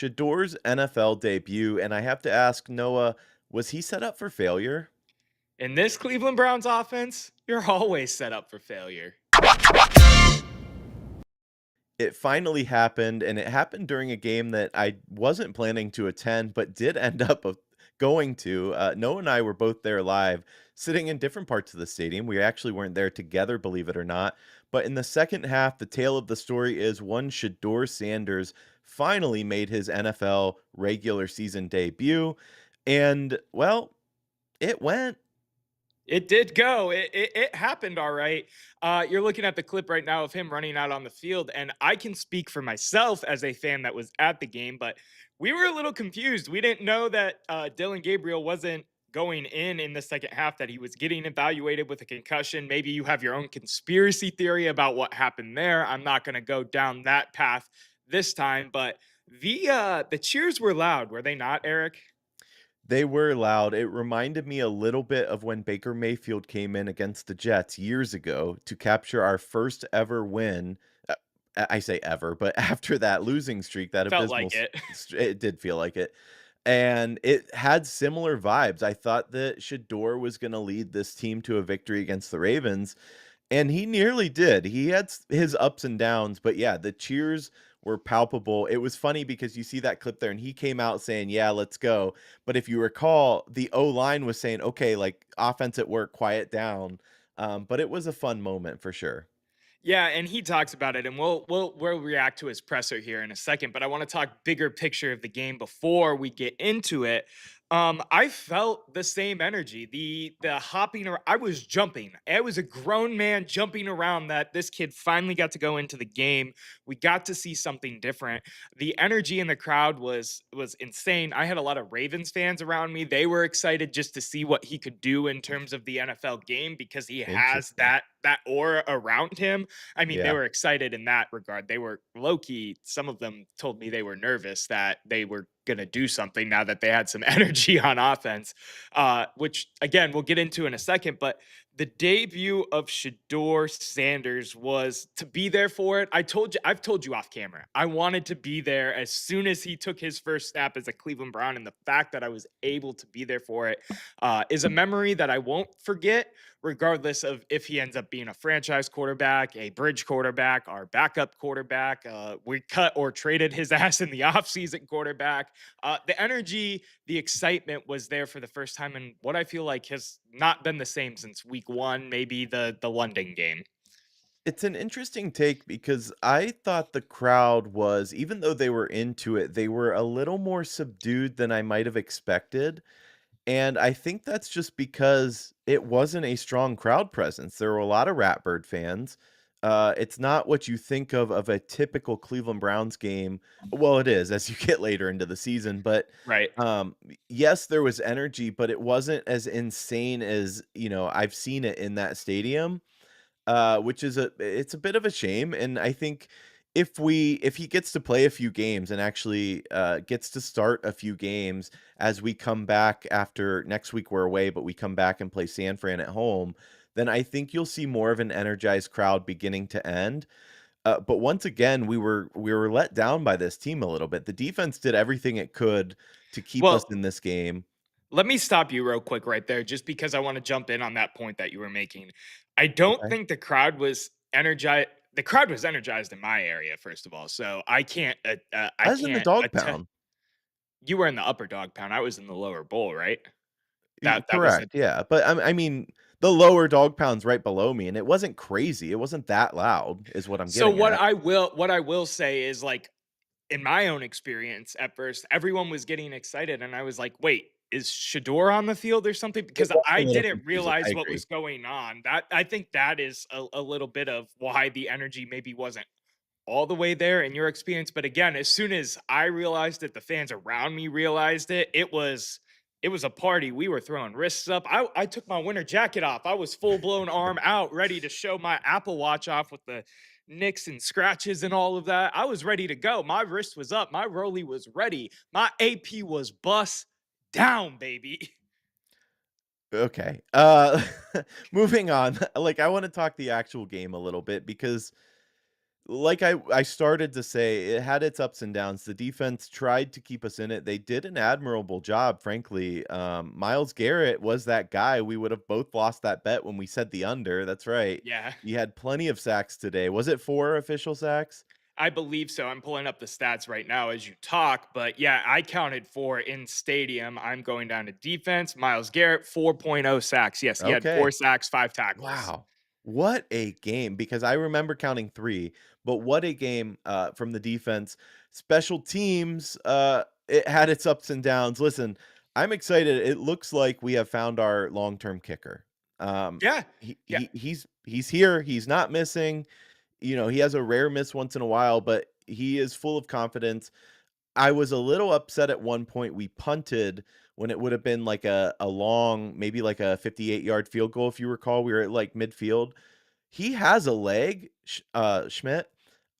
Shedor's NFL debut, and I have to ask Noah, was he set up for failure? In this Cleveland Browns offense, you're always set up for failure. It finally happened, and it happened during a game that I wasn't planning to attend, but did end up going to. Noah and I were both there live, sitting in different parts of the stadium. We actually weren't there together, believe it or not. But in the second half, the tale of the story is one Shedeur Sanders finally made his NFL regular season debut. And, well, it went. It did go. It happened all right. You're looking at the clip right now of him running out on the field, and I can speak for myself as a fan that was at the game, but we were a little confused. We didn't know that Dillon Gabriel wasn't going in the second half, that he was getting evaluated with a concussion. Maybe you have your own conspiracy theory about what happened there. I'm not going to go down that path this time, but the cheers were loud, were they not, Eric? They were loud. It reminded me a little bit of when Baker Mayfield came in against the Jets years ago to capture our first ever win. I say ever, but after that losing streak, that Felt abysmal, like it. it did feel like it. And it had similar vibes. I thought that Shador was going to lead this team to a victory against the Ravens, and he nearly did. He had his ups and downs, but yeah, the cheers were palpable. It was funny because you see that clip there, and he came out saying, "Yeah, let's go." But if you recall, the O line was saying, "Okay, like offense at work, quiet down." But it was a fun moment for sure. Yeah, and he talks about it, and we'll react to his presser here in a second. But I want to talk bigger picture of the game before we get into it. I felt the same energy, the hopping around. I was jumping. I was a grown man jumping around that this kid finally got to go into the game. We got to see something different. The energy in the crowd was insane. I had a lot of Ravens fans around me. They were excited just to see what he could do in terms of the NFL game because he has Interesting. that aura around him. I mean, they Yeah. were excited in that regard. They were low key. Some of them told me they were nervous that they were going to do something now that they had some energy on offense, which again, we'll get into in a second. But the debut of Shedeur Sanders was to be there for it. I've told you off camera, I wanted to be there as soon as he took his first snap as a Cleveland Brown. And the fact that I was able to be there for it is a memory that I won't forget, regardless of if he ends up being a franchise quarterback, a bridge quarterback, our backup quarterback. We cut or traded his ass in the offseason quarterback. The energy, the excitement was there for the first time in what I feel like has not been the same since week one, maybe the London game. It's an interesting take because I thought the crowd was, even though they were into it, they were a little more subdued than I might have expected. And I think that's just because it wasn't a strong crowd presence. There were a lot of Ratbird fans. It's not what you think of a typical Cleveland Browns game. Well, it is as you get later into the season, but Right. yes, there was energy, but it wasn't as insane as I've seen it in that stadium, which is it's a bit of a shame. And I think if he gets to play a few games and actually gets to start a few games as we come back after next week we're away, but we come back and play San Fran at home, then I think you'll see more of an energized crowd beginning to end. But once again, we were let down by this team a little bit. The defense did everything it could to keep us Well, in this game. let me stop you real quick right there, just because I want to jump in on that point that you were making. I don't Okay. think the crowd was energized. The crowd was energized in my area, first of all. So I As in the can't dog attest. pound. You were in the upper dog pound. I was in the lower bowl, right? That was Correct, yeah, but I mean, the lower dog pound's right below me, and it wasn't crazy, it wasn't that loud is what I'm so getting at. what I will say is, like, in my own experience at first, everyone was getting excited and I was like, "Wait, is Shador on the field or something?" It Because was a I little didn't confusing, I realize what agree. was going on. That I think that is a little bit of why the energy maybe wasn't all the way there in your experience. But again, as soon as I realized it, the fans around me realized it, it was a party. We were throwing wrists up. I took my winter jacket off. I was full blown arm out, ready to show my Apple Watch off with the nicks and scratches and all of that. I was ready to go. My wrist was up. My Rolly was ready. My AP was bust down, baby. Okay, moving on, like, I wanna talk the actual game a little bit because Like I started to say, it had its ups and downs. The defense tried to keep us in it. They did an admirable job, frankly. Myles Garrett was that guy. We would have both lost that bet when we said the under. That's right. Yeah. He had plenty of sacks today. Was it 4 official sacks? I believe so. I'm pulling up the stats right now as you talk, but yeah, I counted 4 in stadium. I'm going down to defense. Myles Garrett, 4.0 sacks. Yes, he had 4 Okay. sacks, 5 tackles. Wow. What a game, because I remember counting 3, but what a game, from the defense. Special teams, it had its ups and downs. Listen, I'm excited. It looks like we have found our long-term kicker. Yeah. Yeah. He's here, he's not missing. He has a rare miss once in a while, but he is full of confidence. I was a little upset at one point we punted when it would have been like a long, maybe like a 58-yard field goal, if you recall. We were at, like, midfield. He has a leg, Schmidt.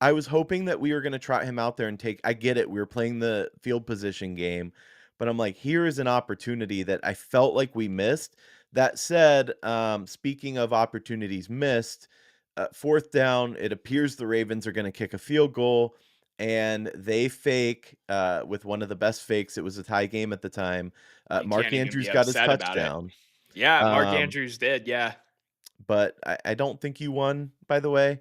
I was hoping that we were gonna trot him out there and take. I get it, we were playing the field position game, but I'm like, here is an opportunity that I felt like we missed. That said, speaking of opportunities missed, 4th down, it appears the Ravens are gonna kick a field goal, and they fake, with one of the best fakes. It was a tie game at the time. You Mark can't even Andrews be got his upset about it. touchdown, Yeah, Mark um, Andrews did. Yeah. but I don't think you won, by the way.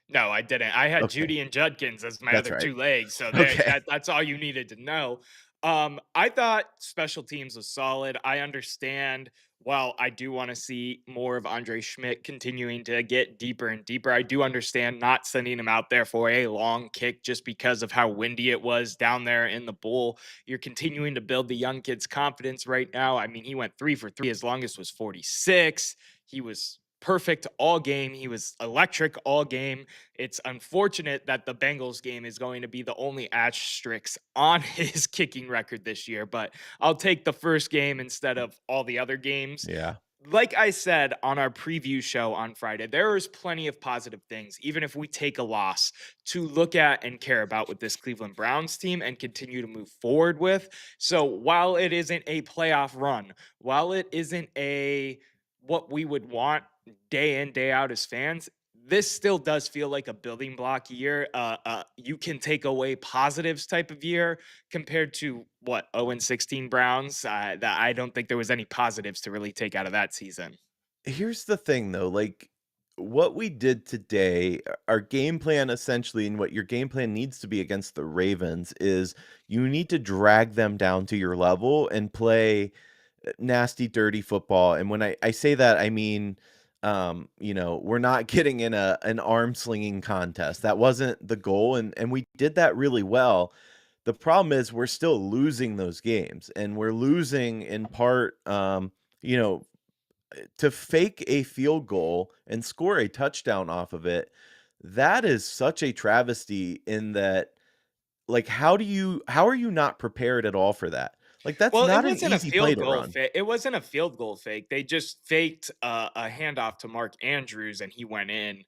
No, I didn't. I had Okay, Jeudy and Judkins as my that's other right. 2 legs, so there Okay. that's all you needed to know. I thought special teams was solid. I understand, while I do wanna see more of Andre Schmidt continuing to get deeper and deeper, I do understand not sending him out there for a long kick just because of how windy it was down there in the bowl. You're continuing to build the young kid's confidence right now. I mean, he went 3 for 3, his longest was 46. He was perfect all game. He was electric all game. It's unfortunate that the Bengals game is going to be the only asterisk on his kicking record this year, but I'll take the first game instead of all the other games. Yeah. Like I said on our preview show on Friday, there is plenty of positive things, even if we take a loss, to look at and care about with this Cleveland Browns team and continue to move forward with. So while it isn't a playoff run, while it isn't a what we would want day in, day out as fans, this still does feel like a building block year. You can take away positives type of year compared to what 0-16 Browns. That I don't think there was any positives to really take out of that season. Here's the thing though, like, what we did today, our game plan essentially, and what your game plan needs to be against the Ravens is you need to drag them down to your level and play nasty, dirty football. And when I say that, I mean, we're not getting in an arm slinging contest. That wasn't the goal, and we did that really well. The problem is we're still losing those games, and we're losing in part, you know, to fake a field goal and score a touchdown off of it. That is such a travesty in that, like, how are you not prepared at all for that? Like, that's Well, it not an wasn't a easy play field to goal run. fake. It wasn't a field goal fake. They just faked a handoff to Mark Andrews, and he went in.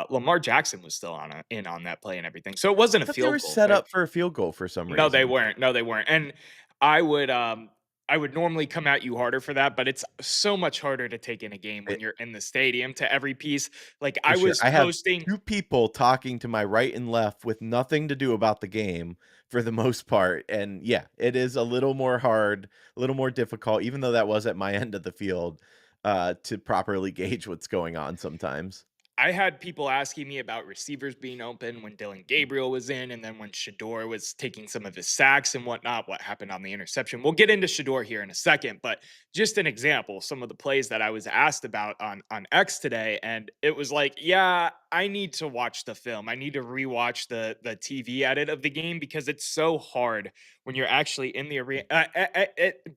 Lamar Jackson was still in on that play and everything, so it wasn't I a thought they were field goal set fake. up for a field goal for some No, they reason. weren't. No, they weren't. And I would um I would normally come at you harder for that, but it's so much harder to take in a game when It you're in the stadium to every piece. Like For I sure. was I have posting 2 people talking to my right and left with nothing to do about the game for the most part, and yeah, it is a little more hard, a little more difficult, even though that was at my end of the field, to properly gauge what's going on sometimes. I had people asking me about receivers being open when Dillon Gabriel was in, and then when Shador was taking some of his sacks and whatnot, what happened on the interception. We'll get into Shador here in a second, but just an example, some of the plays that I was asked about on X today, and it was like, yeah, I need to watch the film. I need to rewatch the TV edit of the game because it's so hard when you're actually in the arena.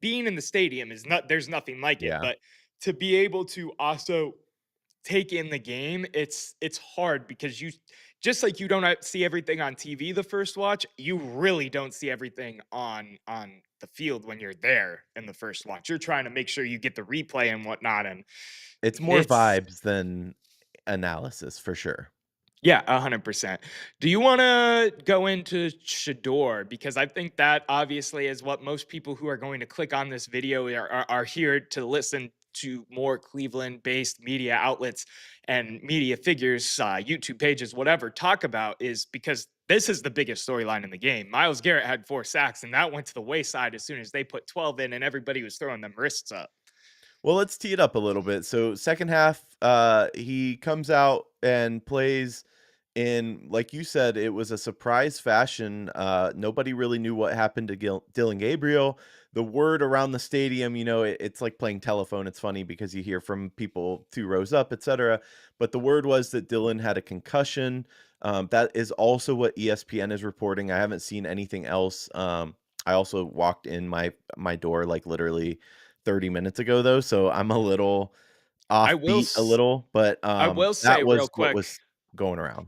Being in the stadium is not. There's nothing like it, Yeah. but to be able to also take in the game, it's hard because you just like you don't see everything on TV the first watch, you really don't see everything on the field when you're there in the first watch. You're trying to make sure you get the replay and whatnot, and It's more it's vibes than analysis for sure. yeah, 100%. Do you want to go into Shador? Because I think that obviously is what most people who are going to click on this video are here to listen to more Cleveland-based media outlets and media figures, YouTube pages, whatever, talk about is because this is the biggest storyline in the game. Myles Garrett had 4 sacks, and that went to the wayside as soon as they put 12 in, and everybody was throwing them wrists up. Well, let's tee it up a little bit. So second half, he comes out and plays in, like you said, it was a surprise fashion. Nobody really knew what happened to Dillon Gabriel. The word around the stadium, it's like playing telephone. It's funny because you hear from people 2 rows up, etc. But the word was that Dillon had a concussion. That is also what ESPN is reporting. I haven't seen anything else. I also walked in my door like literally 30 minutes ago though, so I'm a little I will offbeat a s little, but, I will say that real was what quick was going around.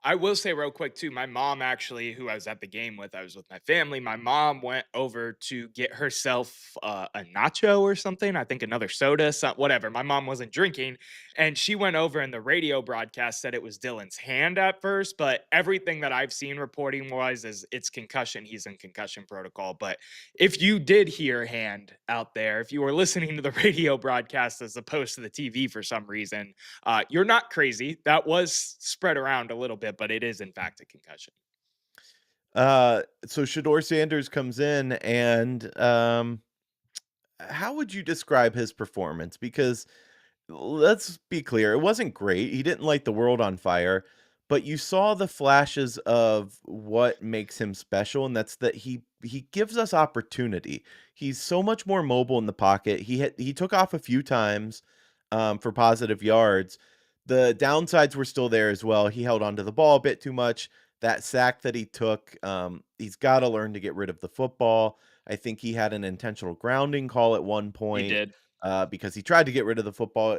I will say real quick too, my mom actually, who I was at the game with, I was with my family. My mom went over to get herself a nacho or something. I think another soda, whatever. My mom wasn't drinking, and she went over and the radio broadcast said it was Dylan's hand at first, but everything that I've seen reporting wise is it's concussion. He's in concussion protocol. But if you did hear hand out there, if you were listening to the radio broadcast as opposed to the TV for some reason, you're not crazy. That was spread around a little bit, but it is in fact a concussion. So Shedeur Sanders comes in and, how would you describe his performance? Because let's be clear, it wasn't great. He didn't light the world on fire, but you saw the flashes of what makes him special, and that's that he gives us opportunity. He's so much more mobile in the pocket. He took off a few times for positive yards. The downsides were still there as well. He held onto the ball a bit too much. That sack that he took, he's got to learn to get rid of the football. I think he had an intentional grounding call at one He point did. because he tried to get rid of the football.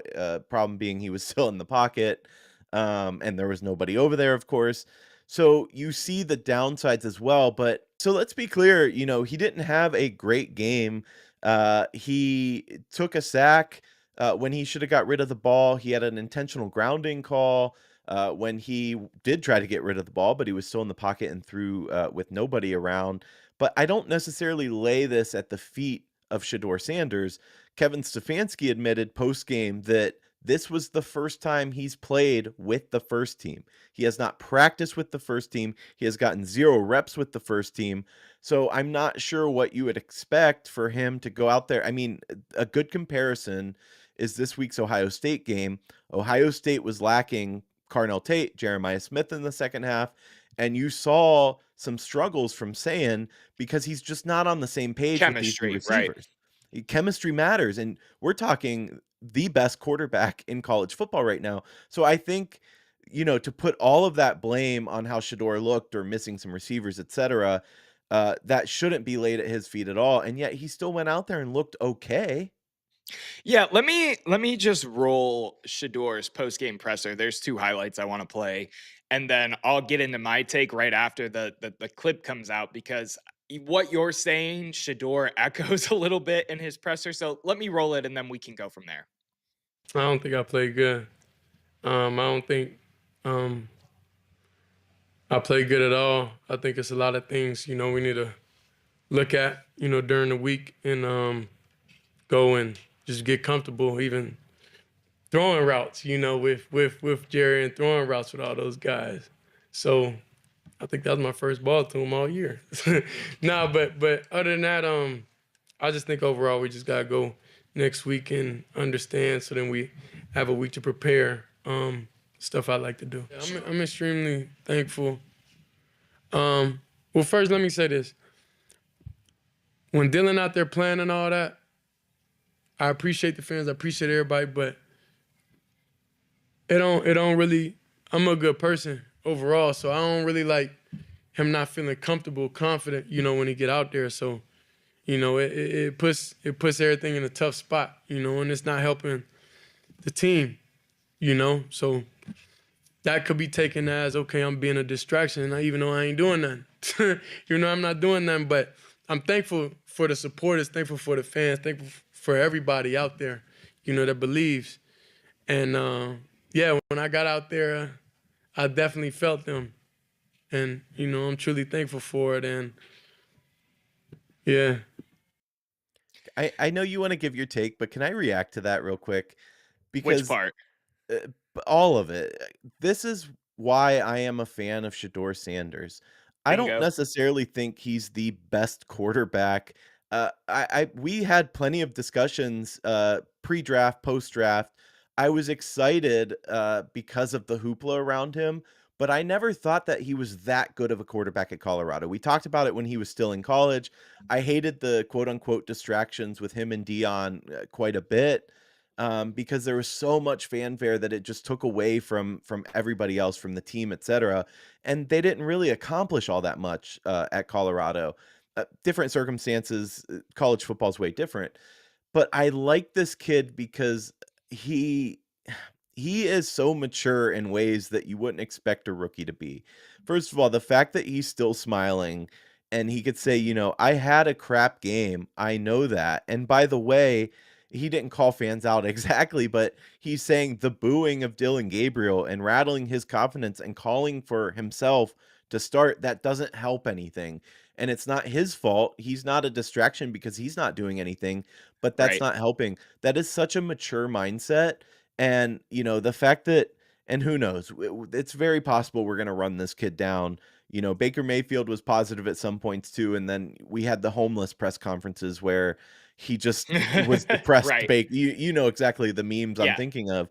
Problem being, he was still in the pocket, and there was nobody over there, of course. So you see the downsides as well. But so let's be clear, he didn't have a great game. He took a sack when he should have got rid of the ball. He had an intentional grounding call when he did try to get rid of the ball, but he was still in the pocket and threw with nobody around. But I don't necessarily lay this at the feet of Shedeur Sanders. Kevin Stefanski admitted post game that this was the first time he's played with the first team. He has not practiced with the first team. He has gotten 0 reps with the first team. So I'm not sure what you would expect for him to go out there. I mean, a good comparison is this week's Ohio State game. Ohio State was lacking Carnell Tate, Jeremiah Smith in the second half, and you saw some struggles from Sayin because he's just not on the same page with these new Chemistry, right? receivers. Chemistry matters, and we're talking the best quarterback in college football right now. So I think, to put all of that blame on how Shador looked or missing some receivers, etc., that shouldn't be laid at his feet at all. And yet he still went out there and looked okay. Yeah, let me just roll Shador's post game presser. There's 2 highlights I want to play, and then I'll get into my take right after the clip comes out because what you're saying, Shador echoes a little bit in his presser. So let me roll it, and then we can go from there. I don't think I played good. I don't think um, I played good at all. I think it's a lot of things, we need to look at, during the week and go and just get comfortable, even throwing routes, with Jerry and throwing routes with all those guys. So I think that was my first ball to him all year. Nah, but other than that, I just think overall we just gotta go next week and understand so then we have a week to prepare stuff I like to do. I'm extremely thankful. Well, first let me say this. When Dillon out there playing and all that, I appreciate the fans, I appreciate everybody, but it don't really, I'm a good person overall, so I don't really like him not feeling comfortable, confident, when he get out there. So, it puts everything in a tough spot, and it's not helping the team, So that could be taken as, okay, I'm being a distraction, even though I ain't doing nothing. I'm not doing nothing, but I'm thankful for the supporters, thankful for the fans, thankful for everybody out there, that believes. And yeah, when I got out there, I definitely felt them. And, I'm truly thankful for it. And yeah. I know you wanna give your take, but can I react to that real quick? Which Because part? all of it. This is why I am a fan of Shedeur Sanders. I don't Bingo. necessarily think he's the best quarterback. I we had plenty of discussions pre-draft, post-draft. I was excited because of the hoopla around him, but I never thought that he was that good of a quarterback at Colorado. We talked about it when he was still in college. I hated the quote unquote distractions with him and Dion quite a bit because there was so much fanfare that it just took away from everybody else, from the team, etc. And they didn't really accomplish all that much at Colorado. Different circumstances. College football is way different, but I like this kid because he he is so mature in ways that you wouldn't expect a rookie to be. First of all, the fact that he's still smiling and he could say, I had a crap game. I know that. And by the way, he didn't call fans out exactly, but he's saying the booing of Dillon Gabriel and rattling his confidence and calling for himself to start, that doesn't help anything. And it's not his fault. He's not a distraction because he's not doing anything, but that's Right. not helping. That is such a mature mindset. And, the fact that, and who knows, it's very possible we're going to run this kid down. Baker Mayfield was positive at some points too. And then we had the homeless press conferences where he just was depressed. Right. You know exactly the memes I'm Yeah. thinking of.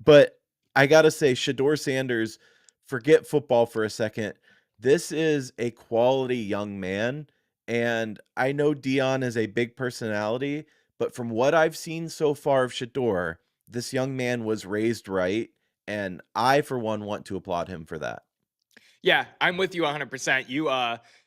But I got to say, Shedeur Sanders, forget football for a second. This is a quality young man. And I know Dion is a big personality, but from what I've seen so far of Shedeur, this young man was raised right, and I, for one, want to applaud him for that. Yeah, I'm with you 100%. You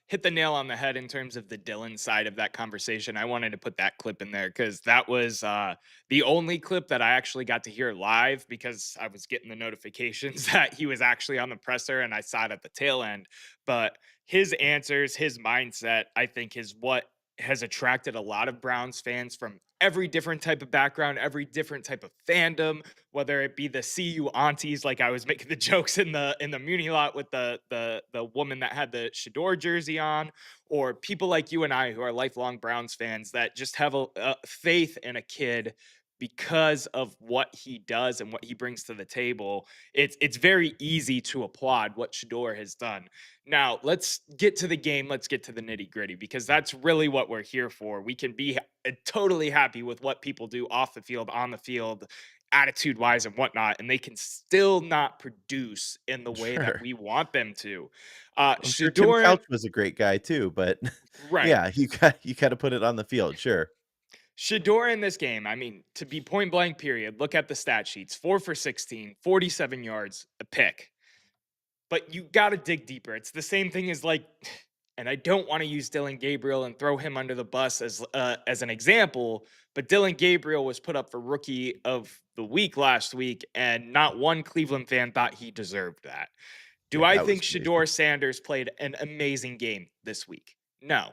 hit the nail on the head in terms of the Dylan side of that conversation. I wanted to put that clip in there because that was the only clip that I actually got to hear live because I was getting the notifications that he was actually on the presser and I saw it at the tail end. But his answers, his mindset, I think is what has attracted a lot of Browns fans from every different type of background, every different type of fandom, whether it be the CU aunties, like I was making the jokes in the Muni lot with the woman that had the Shador jersey on, or people like you and I who are lifelong Browns fans that just have a faith in a kid because of what he does and what he brings to the table. It's very easy to applaud what Shador has done. Now, let's get to the game. Let's get to the nitty gritty because that's really what we're here for. We can be totally happy with what people do off the field, on the field, attitude wise and whatnot, and they can still not produce in the way that Sure. we want them to. I'm sure Tim Shador, Couch was a great guy too, but right. yeah, you got to put it on the field, sure. Shador in this game, I mean, to be point blank, period, look at the stat sheets 4 for 16, 47 yards, a pick. But you got to dig deeper. It's the same thing as like, and I don't want to use Dillon Gabriel and throw him under the bus as an example, but Dillon Gabriel was put up for rookie of the week last week, and not one Cleveland fan thought he deserved that. Do Yeah, I that was think crazy. Shador Sanders played an amazing game this week? No.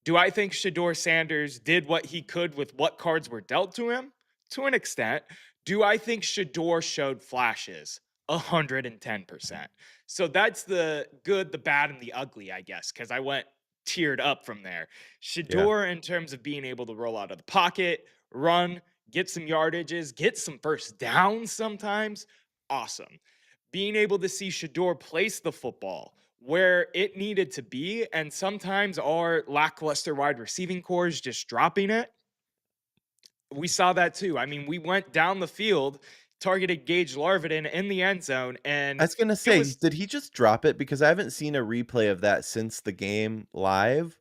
Do I think Shedeur Sanders did what he could with what cards were dealt to him? To an extent. Do I think Shedeur showed flashes? 110%. So that's the good, the bad, and the ugly, I guess, because I went tiered up from there. Yeah. Shedeur, in terms of being able to roll out of the pocket, run, get some yardages, get some first downs sometimes, awesome. Being able to see Shedeur place the football, where it needed to be, and sometimes our lackluster wide receiving cores just dropping it. We saw that too. I mean, we went down the field, targeted Gage Larvidan in the end zone, I and was gonna it say, was did he just drop it? Because I haven't seen a replay of that since the game live.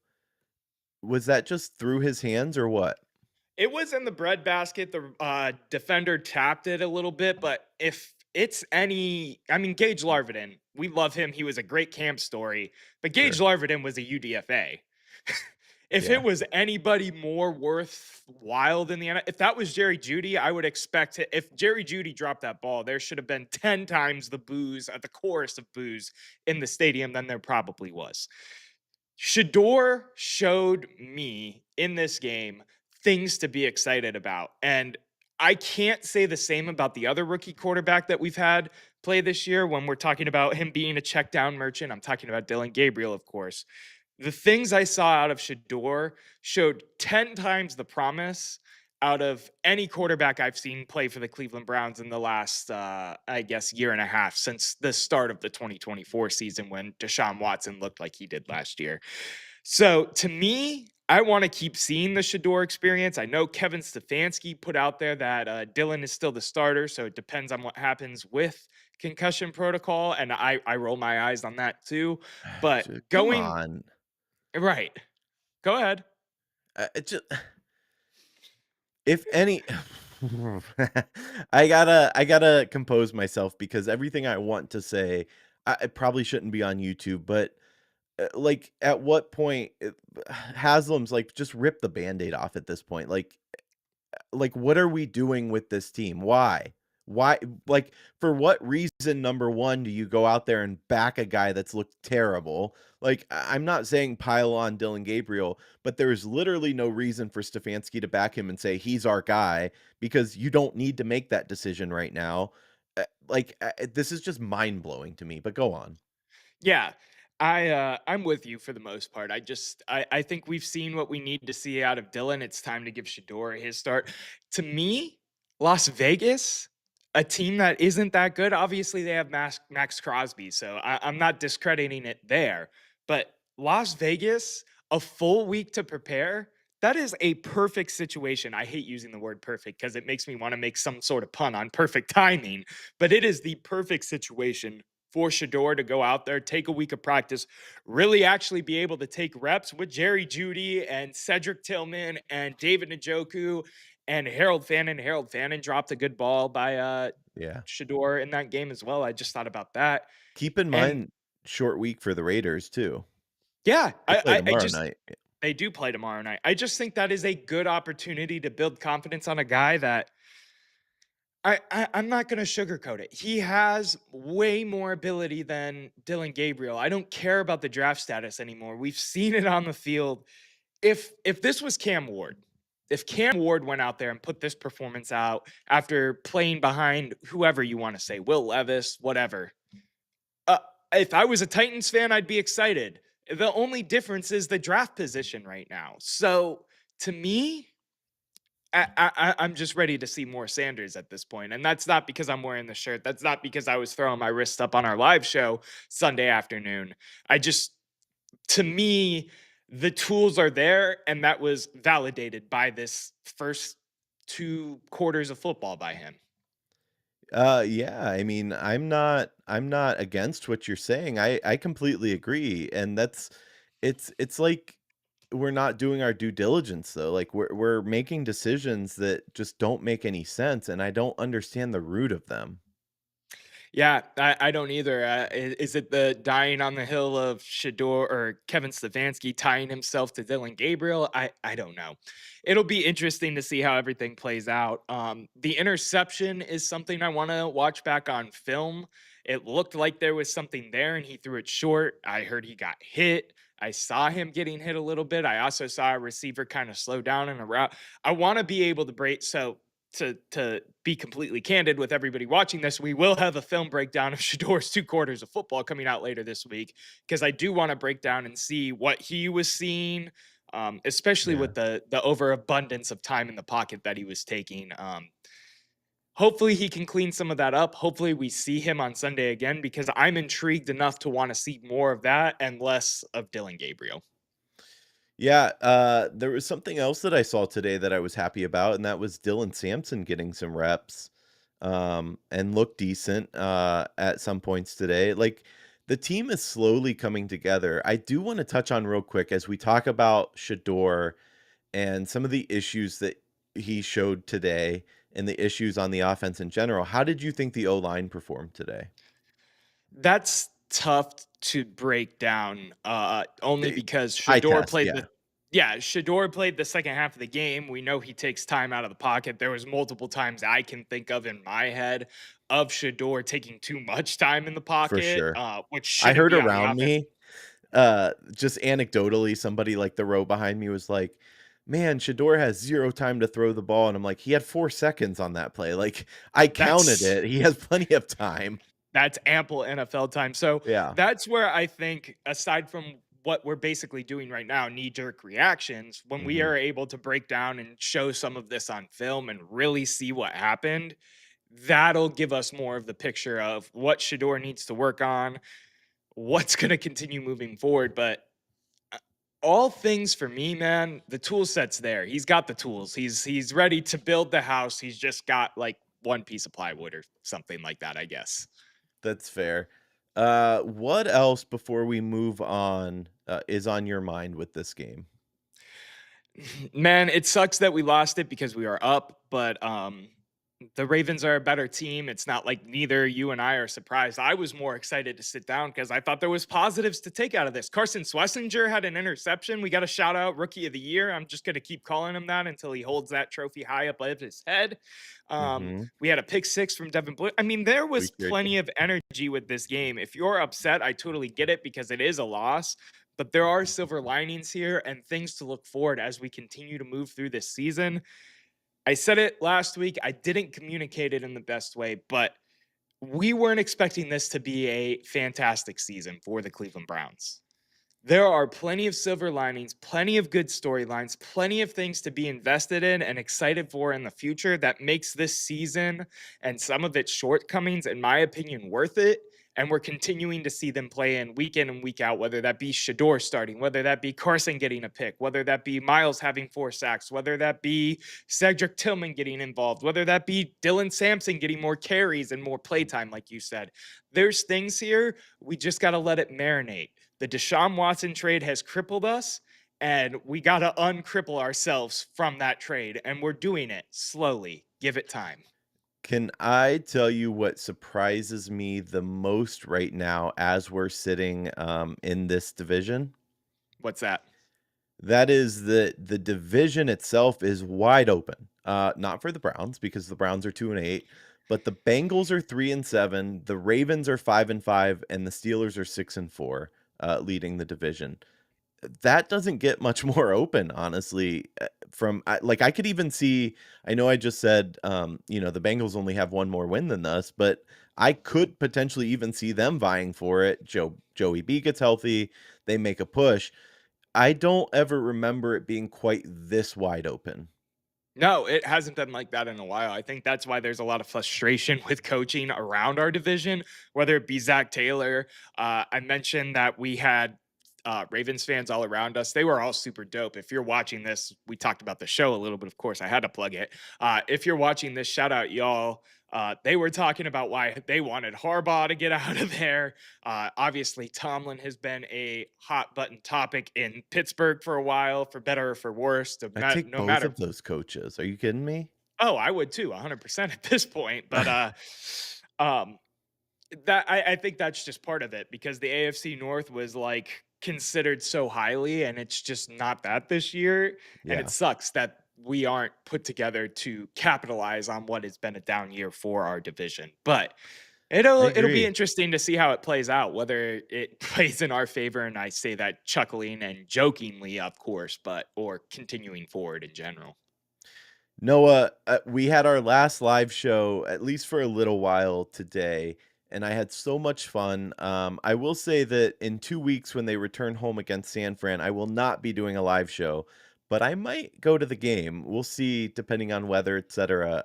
Was that just through his hands or what? it was in the breadbasket. The defender tapped it a little bit, but if it's any, I mean, Gage Larvidan, we love him. He was a great camp story, but Gage Sure. Larvidan was a UDFA. If it Yeah. was anybody more worthwhile than the if that was Jerry Jeudy, I would expect it. If Jerry Jeudy dropped that ball, there should have been 10 times the boos at the chorus of boos in the stadium than there probably was. Shador showed me in this game things to be excited about. And I can't say the same about the other rookie quarterback that we've had play this year when we're talking about him being a check down merchant. I'm talking about Dillon Gabriel, of course. the things I saw out of Shador showed 10 times the promise out of any quarterback I've seen play for the Cleveland Browns in the last, I guess, year and a half since the start of the 2024 season when Deshaun Watson looked like he did last year. So to me, I want to keep seeing the Shador experience. I know Kevin Stefanski put out there that Dillon is still the starter, so it depends on what happens with concussion protocol, and I roll my eyes on that too. But Come going on. right, go ahead. It just if any I gotta compose myself because everything I want to say, I probably shouldn't be on YouTube, but, like, at what point, Haslam's like, "Just rip the Band-Aid off at this point." Like, what are we doing with this team? Why? Why like, for what reason, number 1, do you go out there and back a guy that's looked terrible? Like, I'm not saying pile on Dillon Gabriel, but there's literally no reason for Stefanski to back him and say, "He's our guy," because you don't need to make that decision right now. This is just mind-blowing to me, but go on. Yeah. I'm with you for the most part. I think we've seen what we need to see out of Dylan. It's time to give Shador his start. To me, Las Vegas, a team that isn't that good. Obviously, they have Max Crosby, so I'm not discrediting it there. But Las Vegas, a full week to prepare. That is a perfect situation. I hate using the word perfect because it makes me want to make some sort of pun on perfect timing, but it is the perfect situation for Shador to go out there, take a week of practice, really actually be able to take reps with Jerry Jeudy and Cedric Tillman and David Njoku and Harold Fannin. Harold Fannin dropped a good ball by Yeah. Shador in that game as well. I just thought about that. Keep in And mind, short week for the Raiders too. yeah, They play I tomorrow just night. they do play tomorrow night. I just think that is a good opportunity to build confidence on a guy that I'm not gonna sugarcoat it. He has way more ability than Dillon Gabriel. I don't care about the draft status anymore. We've seen it on the field. If this was Cam Ward, if Cam Ward went out there and put this performance out after playing behind whoever you want to say, Will Levis, whatever. Uh, if I was a Titans fan, I'd be excited. The only difference is the draft position right now. So to me, I'm just ready to see more Sanders at this point, and that's not because I'm wearing the shirt. That's not because I was throwing my wrist up on our live show Sunday afternoon. I just, to me, the tools are there, and that was validated by this first 2 quarters of football by him. Yeah, I mean, I'm not against what you're saying. I completely agree. And it's like we're not doing our due diligence though. Like we're making decisions that just don't make any sense and I don't understand the root of them. Yeah, I don't either. Is it the dying on the hill of Shador or Kevin Stefanski tying himself to Dillon Gabriel? I don't know. It'll be interesting to see how everything plays out. The interception is something I want to watch back on film. It looked like there was something there, and he threw it short. I heard he got hit. I saw him getting hit a little bit. I also saw a receiver kind of slow down in a route. I want to be able to break. So to be completely candid with everybody watching this, we will have a film breakdown of Shador's 2 quarters of football coming out later this week because I do want to break down and see what he was seeing, especially Yeah. with the overabundance of time in the pocket that he was taking. Hopefully he can clean some of that up. Hopefully we see him on Sunday again because I'm intrigued enough to want to see more of that and less of Dillon Gabriel. Yeah, there was something else that I saw today that I was happy about, and that was Dylan Sampson getting some reps, and looked decent, at some points today. Like, the team is slowly coming together. I do wanna touch on real quick as we talk about Shedeur and some of the issues that he showed today and the issues on the offense in general. How did you think the O-line performed today? That's tough to break down, only Eh, because eye test, yeah, Shador played the second half of the game. We know he takes time out of the pocket. There was multiple times I can think of in my head of Shador taking too much time in the for pocket, sure. which I shouldn't heard be on the around offense. me just anecdotally, somebody like the row behind me was like, "Man, Shador has 0 time to throw the ball," and I'm like, "He had 4 seconds on that play." Like, I counted That's it. He has plenty of time. That's ample NFL time. So Yeah. that's where I think, aside from what we're basically doing right now, knee-jerk reactions, when we Mhm. are able to break down and show some of this on film and really see what happened, that'll give us more of the picture of what Shador needs to work on, what's going to continue moving forward. But uh, all things for me, man, the tool set's there. He's got the tools. He's ready to build the house. He's just got like one piece of plywood or something like that, I guess. That's fair. What else before we move on, is on your mind with this game? Man, it sucks that we lost it because we are up, but the Ravens are a better team. It's not like neither you and I are surprised. I was more excited to sit down because I thought there was positives to take out of this. Carson Schlesinger had an interception. We got a shout out rookie of the year. I'm just gonna keep calling him that until he holds that trophy high above his head. Mhm. We had a pick six from Devin Blue. I mean, there was Appreciate it. plenty of energy with this game. If you're upset, I totally get it because it is a loss. But there are silver linings here and things to look forward as we continue to move through this season. I said it last week. I didn't communicate it in the best way, but we weren't expecting this to be a fantastic season for the Cleveland Browns. There are plenty of silver linings, plenty of good storylines, plenty of things to be invested in and excited for in the future that makes this season and some of its shortcomings, in my opinion, worth it. And we're continuing to see them play in and week out, whether that be Shador starting, whether that be Carson getting a pick, whether that be Miles having 4 sacks, whether that be Cedric Tillman getting involved, whether that be Dylan Sampson getting more carries and more playtime, like you said. There's things here. We just got to let it marinate. The Deshaun Watson trade has crippled us, and we got to uncripple ourselves from that trade. And we're doing it slowly. Give it time. Can I tell you what surprises me the most right now as we're sitting, in this division? What's that? That is that the division itself is wide open. Not for the Browns because the Browns are 2-8, but the Bengals are 3-7, the Ravens are 5-5, and the Steelers are 6-4, leading the division. That doesn't get much more open, honestly. Like I could even see. I know I just said, the Bengals only have one more win than us, but I could potentially even see them vying for it. Joey B gets healthy, they make a push. I don't ever remember it being quite this wide open. No, it hasn't been like that in a while. I think that's why there's a lot of frustration with coaching around our division, whether it be Zach Taylor. I mentioned that we had Ravens fans all around us. They were all super dope. If you're watching this, we talked about the show a little bit, of course. I had to plug it. If you're watching this, shout out y'all. They were talking about why they wanted Harbaugh to get out of there. Obviously, Tomlin has been a hot button topic in Pittsburgh for a while, for better or for worse. I'd take No both matter. of those coaches. Are you kidding me? Oh, I would too, 100% at this point. But um, I think that's just part of it because the AFC North was like considered so highly, and it's just not that this year. And it Yeah, sucks that we aren't put together to capitalize on what has been a down year for our division. But I it'll be agree. interesting to see how it plays out, whether it plays in our favor. And I say that chuckling and jokingly, of course, but or continuing forward in general. Noah, we had our last live show, at least for a little while today, and I had so much fun. I will say that in 2 weeks, when they return home against San Fran, I will not be doing a live show, but I might go to the game. We'll see, depending on weather, etc.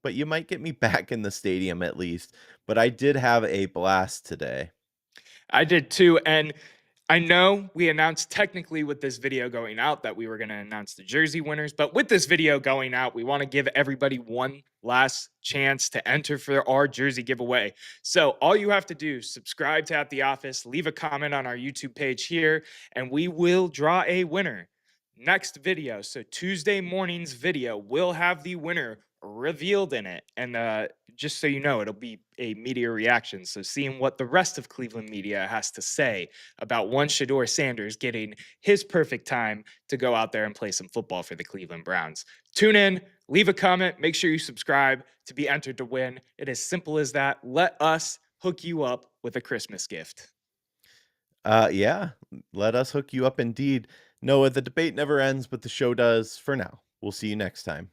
But you might get me back in the stadium at least. But I did have a blast today. I did too. And I know we announced technically with this video going out that we were going to announce the jersey winners, but with this video going out, we want to give everybody one last chance to enter for our jersey giveaway. So all you have to do, subscribe to At the Office, leave a comment on our YouTube page here, and we will draw a winner. Next video, so Tuesday morning's video will have the winner revealed in it. And just so you know, it'll be a media reaction. So seeing what the rest of Cleveland media has to say about one Shedeur Sanders getting his perfect time to go out there and play some football for the Cleveland Browns. Tune in, leave a comment, make sure you subscribe to be entered to win. It is simple as that. Let us hook you up with a Christmas gift. Yeah, let us hook you up indeed. Noah, the debate never ends, but the show does for now. We'll see you next time.